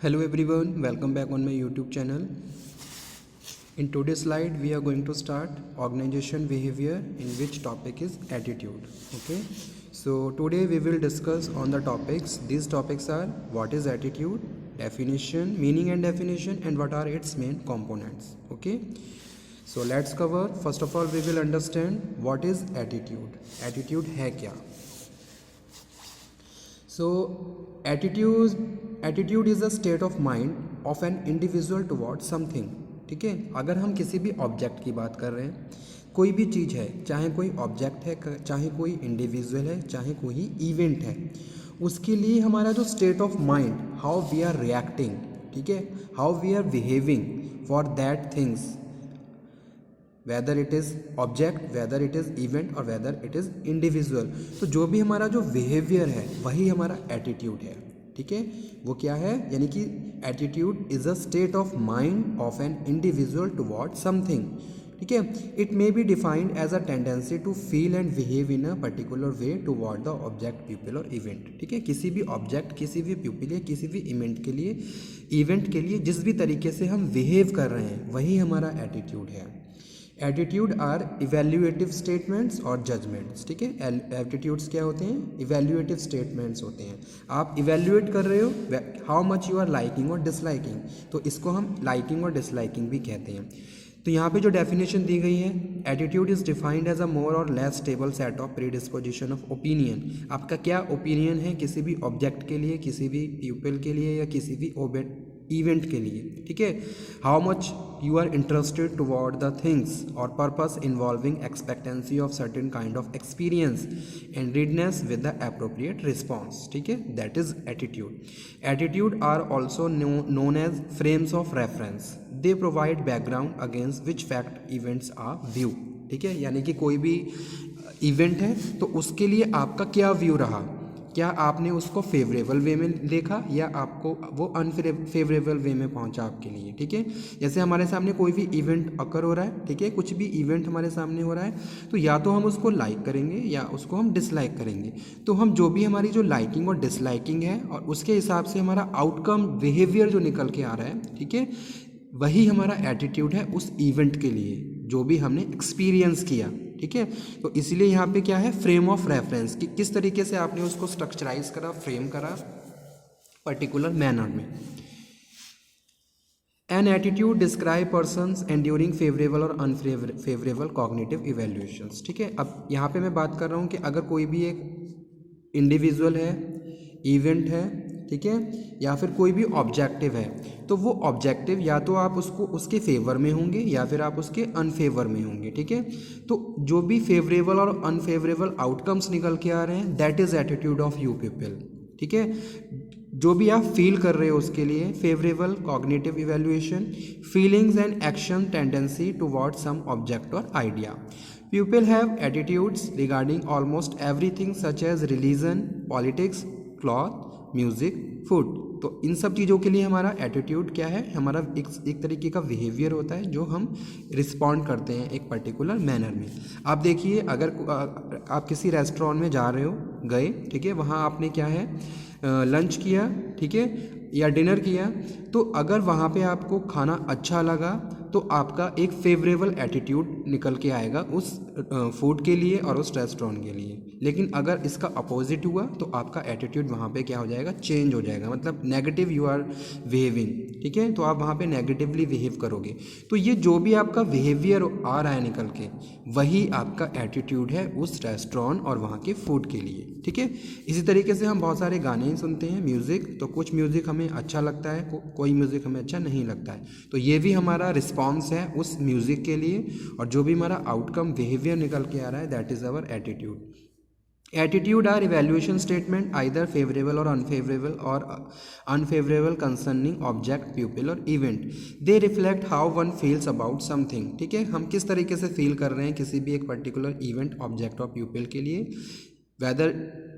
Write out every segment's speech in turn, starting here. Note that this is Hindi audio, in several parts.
Hello everyone, welcome back on my YouTube channel. In today's slide, we are going to start organization behavior, in which topic is attitude. Okay, so today we will discuss on the topics. These topics are what is attitude, definition, meaning and definition, and what are its main components. Okay, so let's cover. First of all, we will understand what is attitude. Attitude है क्या? So attitude is a state of mind of an individual towards something. ठीक है, अगर हम किसी भी ऑब्जेक्ट की बात कर रहे हैं, कोई भी चीज़ है, चाहे कोई ऑब्जेक्ट है, चाहे कोई इंडिविजुअल है, चाहे कोई इवेंट है, उसके लिए हमारा जो state of mind, how we are reacting, ठीक है, how we are behaving for that things, whether it is object, whether it is event और वेदर इट इज़ इंडिविजुअल, तो जो भी हमारा जो बिहेवियर है वही हमारा एटीट्यूड है. ठीक है, वो क्या है, यानी कि attitude is a state of mind of an individual toward something. ठीक है, it may be defined as a tendency to feel and behave in a particular way toward the object, people और इवेंट. ठीक है, किसी भी ऑब्जेक्ट, किसी भी पीपल या किसी भी इवेंट के लिए जिस भी तरीके से हम बिहेव कर रहे हैं वही हमारा एटीट्यूड है. एटीट्यूड आर इवेल्यूएटिव स्टेटमेंट्स और जजमेंट्स. ठीक है, एटीट्यूड्स क्या होते हैं, इवेल्यूएटिव स्टेटमेंट्स होते हैं. आप इवेल्यूएट कर रहे हो how much you are liking और डिसलाइकिंग, तो इसको हम लाइकिंग और डिसलाइकिंग भी कहते हैं. तो यहाँ पे जो डेफिनेशन दी गई है, attitude is defined as a more or less stable set of predisposition of opinion. आपका क्या ओपिनियन है किसी भी ऑब्जेक्ट के लिए, किसी भी पीपल के लिए या किसी भी इवेंट के लिए. ठीक है, how much you are interested toward the things और purpose involving expectancy of certain kind of experience and readiness with the appropriate response. ठीक है, that is attitude. Attitude are also known as frames of reference. They provide background against which fact events are view. ठीक है, यानी कि कोई भी इवेंट है तो उसके लिए आपका क्या व्यू रहा, क्या आपने उसको फेवरेबल वे में देखा या आपको वो अनफेवरेबल वे में पहुंचा आपके लिए. ठीक है, जैसे हमारे सामने कोई भी इवेंट अकर हो रहा है, ठीक है, कुछ भी इवेंट हमारे सामने हो रहा है, तो या तो हम उसको लाइक करेंगे या उसको हम डिसलाइक करेंगे. तो हम जो भी हमारी जो लाइकिंग और डिसलाइकिंग है और उसके हिसाब से हमारा आउटकम बिहेवियर जो निकल के आ रहा है, ठीक है, वही हमारा एटीट्यूड है उस इवेंट के लिए जो भी हमने एक्सपीरियंस किया. ठीक है, तो इसलिए यहाँ पे क्या है, फ्रेम ऑफ रेफरेंस, कि किस तरीके से आपने उसको स्ट्रक्चराइज करा, फ्रेम करा पर्टिकुलर मैनर में. An attitude describe persons enduring favourable और अनफेवरेबल कॉग्निटिव इवेल्यूएशंस. ठीक है, अब यहाँ पे मैं बात कर रहा हूँ कि अगर कोई भी एक इंडिविजुअल है, इवेंट है, ठीक है, या फिर कोई भी ऑब्जेक्टिव है, तो वो ऑब्जेक्टिव या तो आप उसको उसके फेवर में होंगे या फिर आप उसके अनफेवर में होंगे. ठीक है, तो जो भी फेवरेबल और अनफेवरेबल आउटकम्स निकल के आ रहे हैं, that is attitude of you people. ठीक है, जो भी आप फील कर रहे हो उसके लिए favourable cognitive evaluation, feelings and action tendency toward some object और idea. People have attitudes regarding almost everything such as religion, politics, cloth, music, food. तो इन सब चीज़ों के लिए हमारा एटीट्यूड क्या है, हमारा एक तरीके का बिहेवियर होता है जो हम रिस्पॉन्ड करते हैं एक पर्टिकुलर मैनर में. आप देखिए, अगर आप किसी रेस्टोरेंट में जा रहे हो, गए, ठीक है, वहाँ आपने क्या है, लंच किया, ठीक है, या डिनर किया, तो अगर वहाँ पे आपको खाना अच्छा लगा तो आपका एक फेवरेबल एटीट्यूड निकल के आएगा उस फूड के लिए और उस रेस्टोरेंट के लिए. लेकिन अगर इसका अपोजिट हुआ तो आपका एटीट्यूड वहाँ पे क्या हो जाएगा, चेंज हो जाएगा, मतलब नेगेटिव यू आर बिहेविंग. ठीक है, तो आप वहाँ पे नेगेटिवली बिहेव करोगे. तो ये जो भी आपका बिहेवियर आ रहा है निकल के, वही आपका एटीट्यूड है उस रेस्टोरेंट और वहाँ के फूड के लिए. ठीक है, इसी तरीके से हम बहुत सारे गाने सुनते हैं, म्यूज़िक, तो कुछ म्यूज़िक हमें अच्छा लगता है, कोई म्यूज़िक हमें अच्छा नहीं लगता है, तो ये भी हमारा रिस्पॉन्स है उस म्यूज़िक के लिए, और जो भी हमारा आउटकम बिहेवियर निकल के आ रहा है, that is our attitude. Attitude are evaluation statement either favourable और अनफेवरेबल कंसर्निंग ऑब्जेक्ट, पीपल और event. They reflect how one feels about something. ठीक है, हम किस तरीके से फील कर रहे हैं किसी भी एक पर्टिकुलर इवेंट, ऑब्जेक्ट और पीपल के लिए, वेदर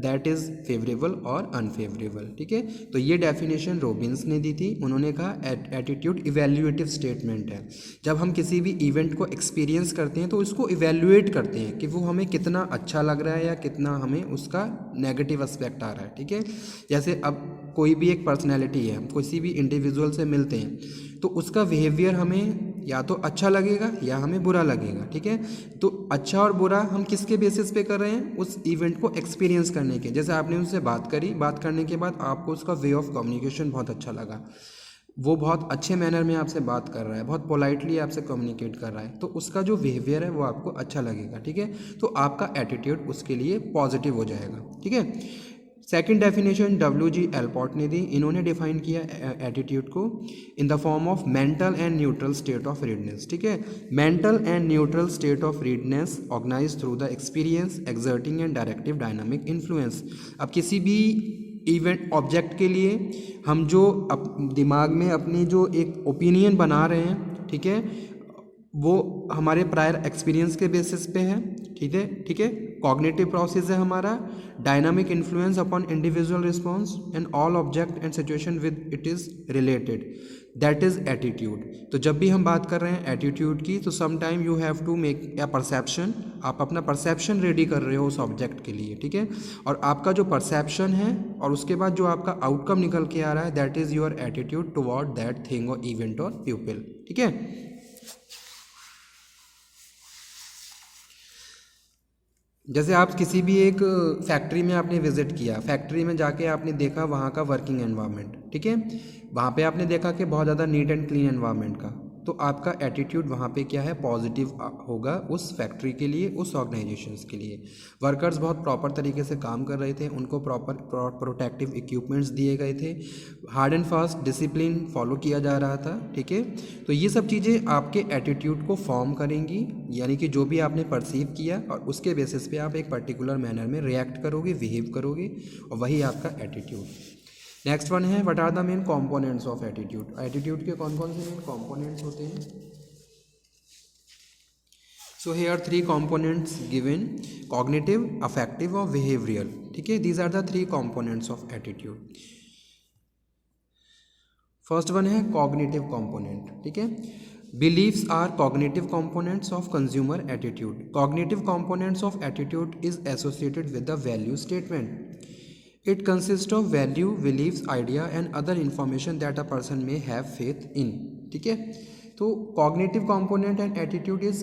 दैट इज़ फेवरेबल और अनफेवरेबल. ठीक है, तो ये डेफिनेशन रॉबिन्स ने दी थी. उन्होंने कहा एटीट्यूड इवेल्यूएटिव स्टेटमेंट है. जब हम किसी भी इवेंट को एक्सपीरियंस करते हैं तो उसको इवेल्यूएट करते हैं कि वो हमें कितना अच्छा लग रहा है या कितना हमें उसका नेगेटिव एस्पेक्ट आ रहा है. ठीक है, जैसे अब कोई भी एक पर्सनैलिटी है, किसी भी इंडिविजुअल से मिलते हैं तो उसका बिहेवियर हमें या तो अच्छा लगेगा या हमें बुरा लगेगा, ठीक है। तो अच्छा और बुरा हम किसके बेसिस पे कर रहे हैं, उस इवेंट को एक्सपीरियंस करने के। जैसे आपने उनसे बात करी, बात करने के बाद आपको उसका वे ऑफ कम्युनिकेशन बहुत अच्छा लगा, वो बहुत अच्छे मैनर में आपसे बात कर रहा है, बहुत पोलाइटली आपसे कम्युनिकेट कर रहा है, तो उसका जो बिहेवियर है वो आपको अच्छा लगेगा, ठीक है। तो आपका एटीट्यूड उसके लिए पॉजिटिव हो जाएगा, ठीक है। सेकंड डेफिनेशन WG एल्पॉर्ट ने दी, इन्होंने डिफाइन किया एटीट्यूड को in the form of mental and neutral state of readiness, ठीक है। Mental and neutral state of readiness organize through the experience exerting and directive dynamic influence. अब किसी भी इवेंट ऑब्जेक्ट के लिए हम जो दिमाग में अपनी जो एक ओपिनियन बना रहे हैं, ठीक है, वो हमारे प्रायर एक्सपीरियंस के बेसिस पे है, ठीक है, ठीक है। कॉग्निटिव प्रोसेस है हमारा, dynamic influence upon individual response and all object and situation with it is related, that is attitude. तो जब भी हम बात कर रहे हैं एटीट्यूड की, तो some time you have to make a perception, आप अपना परसेप्शन रेडी कर रहे हो उस ऑब्जेक्ट के लिए, ठीक है। और आपका जो परसेप्शन है और उसके बाद जो आपका आउटकम निकल के आ रहा है, that is your attitude toward that thing और इवेंट और प्यूपिल, ठीक है। जैसे आप किसी भी एक फैक्ट्री में आपने विजिट किया, फैक्ट्री में जाके आपने देखा वहाँ का वर्किंग एनवायरनमेंट, ठीक है, वहाँ पे आपने देखा कि बहुत ज़्यादा नीट एंड क्लीन एनवायरनमेंट का, तो आपका एटीट्यूड वहाँ पे क्या है, पॉजिटिव होगा उस फैक्ट्री के लिए, उस ऑर्गेनाइजेशंस के लिए। वर्कर्स बहुत प्रॉपर तरीके से काम कर रहे थे, उनको प्रॉपर प्रोटेक्टिव इक्विपमेंट्स दिए गए थे, hard and fast discipline follow किया जा रहा था, ठीक है। तो ये सब चीज़ें आपके एटीट्यूड को फॉर्म करेंगी, यानी कि जो भी आपने परसीव किया और उसके बेसिस पे आप एक पर्टिकुलर मैनर में रिएक्ट करोगे, बिहेव करोगे, और वही आपका एटीट्यूड। नेक्स्ट वन है, what are the main components of attitude. Attitude के कौन कौन से मेन कंपोनेंट्स होते हैं। So here 3 components given, cognitive, affective और बिहेवियरल, ठीक है। These are the 3 components of attitude. First one है कॉग्निटिव कंपोनेंट, ठीक है। Beliefs are cognitive components of consumer attitude. Cognitive components of attitude is associated with the value statement. It consists of value, beliefs, idea and other information that a person may have faith in, ठीक है। तो cognitive component and attitude is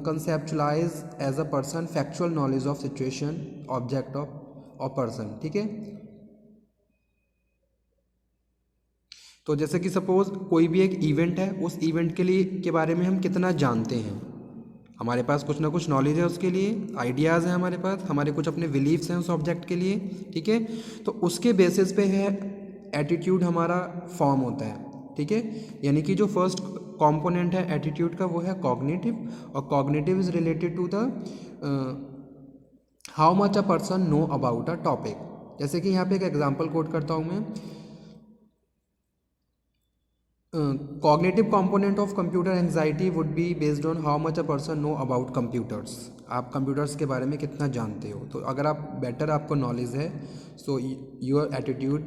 conceptualized as a person factual knowledge of situation, object of person, ठीक है। तो जैसे कि सपोज कोई भी एक इवेंट है, उस इवेंट के लिए के बारे में हम कितना जानते हैं, हमारे पास कुछ ना कुछ नॉलेज है उसके लिए, आइडियाज़ हैं हमारे पास, हमारे कुछ अपने बिलीव्स हैं उस ऑब्जेक्ट के लिए, ठीक है। तो उसके बेसिस पे है एटीट्यूड हमारा फॉर्म होता है, ठीक है। यानी कि जो फर्स्ट कंपोनेंट है एटीट्यूड का वो है कॉग्निटिव, और cognitive is related to the how much a person know about a topic. जैसे कि यहाँ पे एक एग्जाम्पल कोट करता हूँ मैं, cognitive component of computer anxiety would be based on how much a person know about computers. आप कंप्यूटर्स के बारे में कितना जानते हो, तो अगर आप बेटर आपको नॉलेज है, so your attitude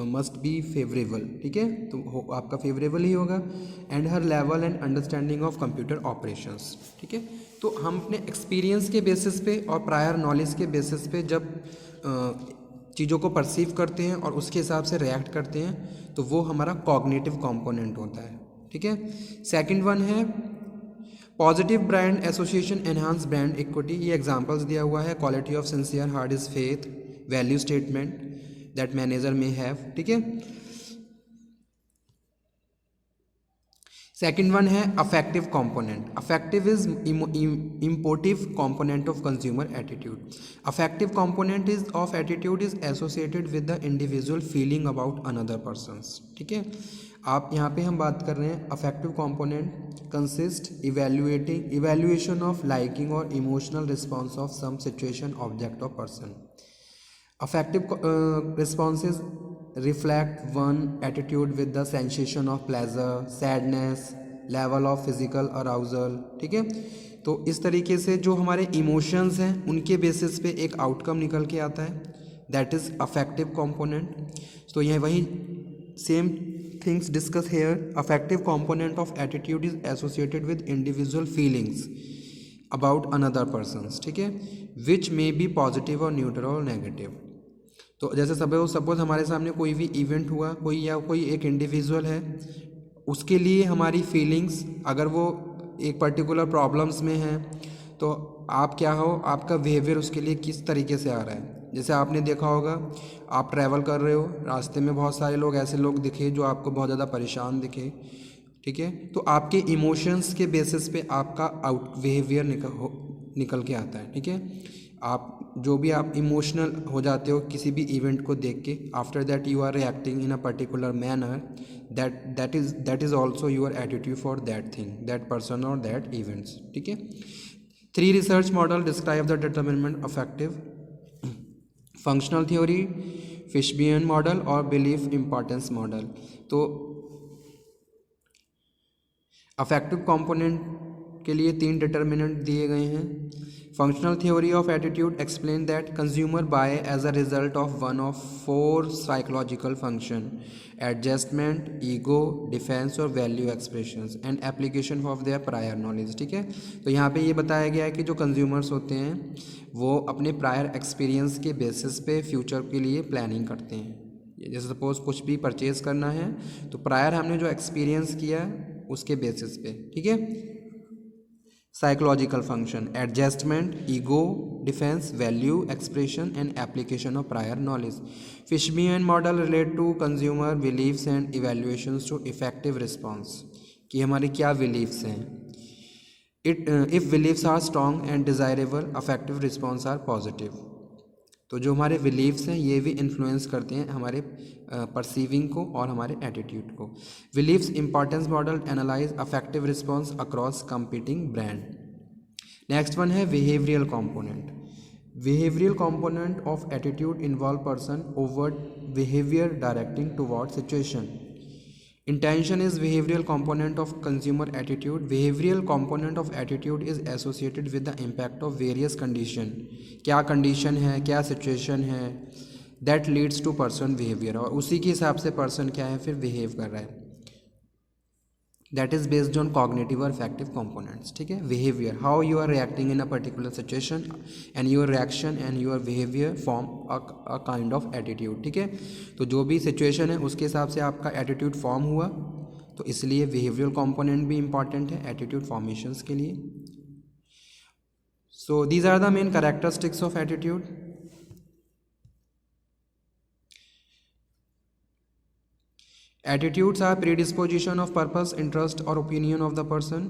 must be favourable, ठीक है। तो आपका फेवरेबल ही होगा। And her level and understanding of computer operations, ठीक है। तो हम अपने एक्सपीरियंस के बेसिस पे और प्रायर नॉलेज के बेसिस पे जब चीज़ों को परसीव करते हैं और उसके हिसाब से रिएक्ट करते हैं, तो वो हमारा कॉग्निटिव कंपोनेंट होता है, ठीक है। सेकंड वन है positive brand association enhance brand equity. ये एग्जांपल्स दिया हुआ है, quality of sincere hard is faith, value statement that manager may have, ठीक है। सेकंड वन है affective component. Affective is imperative component of consumer attitude. Affective component is of attitude is associated with the individual feeling about another persons, ठीक है। आप यहाँ पे हम बात कर रहे हैं affective component consist evaluation of liking और emotional response of some situation, object और person. Affective responses reflect one attitude with the sensation of pleasure, sadness, level of physical arousal, ठीक है। तो इस तरीके से जो हमारे इमोशंस हैं उनके बेसिस पे एक आउटकम निकल के आता है, दैट इज़ अफेक्टिव कंपोनेंट। तो यह वही same things discuss hair. Affective component of attitude is associated with individual feelings about another persons, ठीक है, विच मे बी पॉजिटिव और न्यूट्रल और नेगेटिव। तो जैसे सपोज हमारे सामने कोई भी इवेंट हुआ, कोई एक इंडिविजुअल है, उसके लिए हमारी फीलिंग्स, अगर वो एक पर्टिकुलर प्रॉब्लम्स में है, तो आप क्या हो, आपका बिहेवियर उसके लिए किस तरीके से आ रहा है। जैसे आपने देखा होगा, आप ट्रैवल कर रहे हो, रास्ते में बहुत सारे लोग, ऐसे लोग दिखे जो आपको बहुत ज़्यादा परेशान दिखे, ठीक है, तो आपके इमोशंस के बेसिस पे आपका आउट बिहेवियर निकल के आता है, ठीक है। आप जो भी आप इमोशनल हो जाते हो किसी भी इवेंट को देख के, after that you are reacting in a particular manner, that is also your attitude for that thing, that person और दैट इवेंट्स, ठीक है। 3 research model describe the determinant affective functional theory, Fishbein model और बिलीफ इम्पॉर्टेंस मॉडल। तो अफेक्टिव कंपोनेंट के लिए 3 डिटर्मिनेंट दिए गए हैं। Functional theory of attitude explain that consumer buy as a result of one of 4 psychological function: adjustment, ego, defence और value expressions and application of their prior knowledge, ठीक है। तो यहाँ पे ये बताया गया है कि जो कंज्यूमर्स होते हैं वो अपने प्रायर एक्सपीरियंस के बेसिस पे फ्यूचर के लिए प्लानिंग करते हैं। जैसे सपोज कुछ भी परचेज़ करना है तो प्रायर हमने जो एक्सपीरियंस किया उसके बेसिस पे, ठीक है। Psychological function: adjustment, ego, defence, value expression and application of prior knowledge. Fishbein model relate to consumer believes and evaluations to effective response, कि हमारे क्या बिलीव्स हैं। If believes are strong and desirable, affective response are positive. तो जो हमारे बिलीव्स हैं ये भी इन्फ्लुएंस करते हैं हमारे परसीविंग को और हमारे एटीट्यूड को। Believes importance model analyse affective response across competing brand. Next one है behavioural component. Behavioural component of attitude involve person overt behaviour directing toward situation. Intention is behavioral component of consumer attitude. Behavioral component of attitude is associated with the impact of various condition. क्या condition है, क्या situation है, that leads to person behavior, और उसी के हिसाब से person क्या है फिर behave कर रहा है। That is based on cognitive or affective components, ठीक है। Behavior, how you are reacting in a particular situation and your reaction and your behavior form a kind of attitude, ठीक है। तो जो भी situation है उसके हिसाब से आपका attitude form हुआ, तो इसलिए behavioral component भी important है attitude formations के लिए। So these are the main characteristics of attitude. Attitudes are predisposition of purpose, interest और opinion of the person,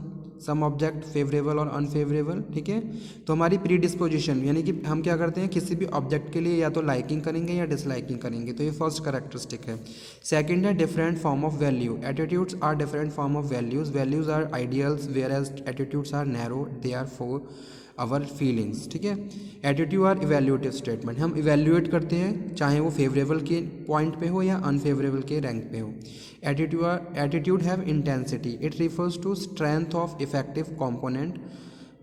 some object favorable और unfavorable, ठीक है। तो हमारी predisposition यानी कि हम क्या करते हैं, किसी भी ऑब्जेक्ट के लिए या तो लाइकिंग करेंगे या डिसलाइकिंग करेंगे, तो ये फर्स्ट करेक्टरिस्टिक है। सेकंड है different form of value. Attitudes are different form of values. Values are ideals where as attitudes are narrow, they are for our feelings, ठीक है। एटीट्यूड आर इवैल्यूएटिव स्टेटमेंट, हम इवैल्यूएट करते हैं चाहे वो फेवरेबल के पॉइंट पे हो या अनफेवरेबल के रैंक पे हो। Attitude have intensity, it refers to strength of effective component.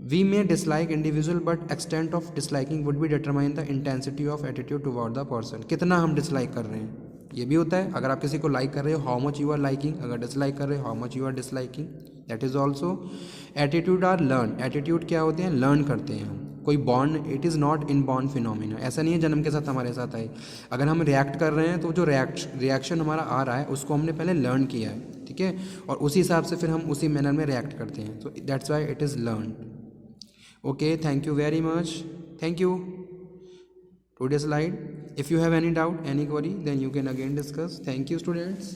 We may dislike individual but extent of disliking would be determine the intensity of attitude toward the person. कितना हम डिसलाइक कर रहे हैं ये भी होता है। अगर आप किसी को लाइक कर रहे हो, how much you are liking, अगर डिसलाइक कर रहे हो, how much you are disliking, that is also. Attitude are learn, attitude क्या होते हैं, लर्न करते हैं हम, कोई born, it is not in born phenomena, ऐसा नहीं है जन्म के साथ हमारे साथ आए। अगर हम रिएक्ट कर रहे हैं तो जो रिएक्शन हमारा आ रहा है उसको हमने पहले लर्न किया है, ठीक है, और उसी हिसाब से फिर हम उसी मैनर में रिएक्ट करते हैं, तो that's why it is learn. Okay, thank you very much, thank you. Today's slide. If you have any doubt, any query, then you can again discuss. Thank you, students.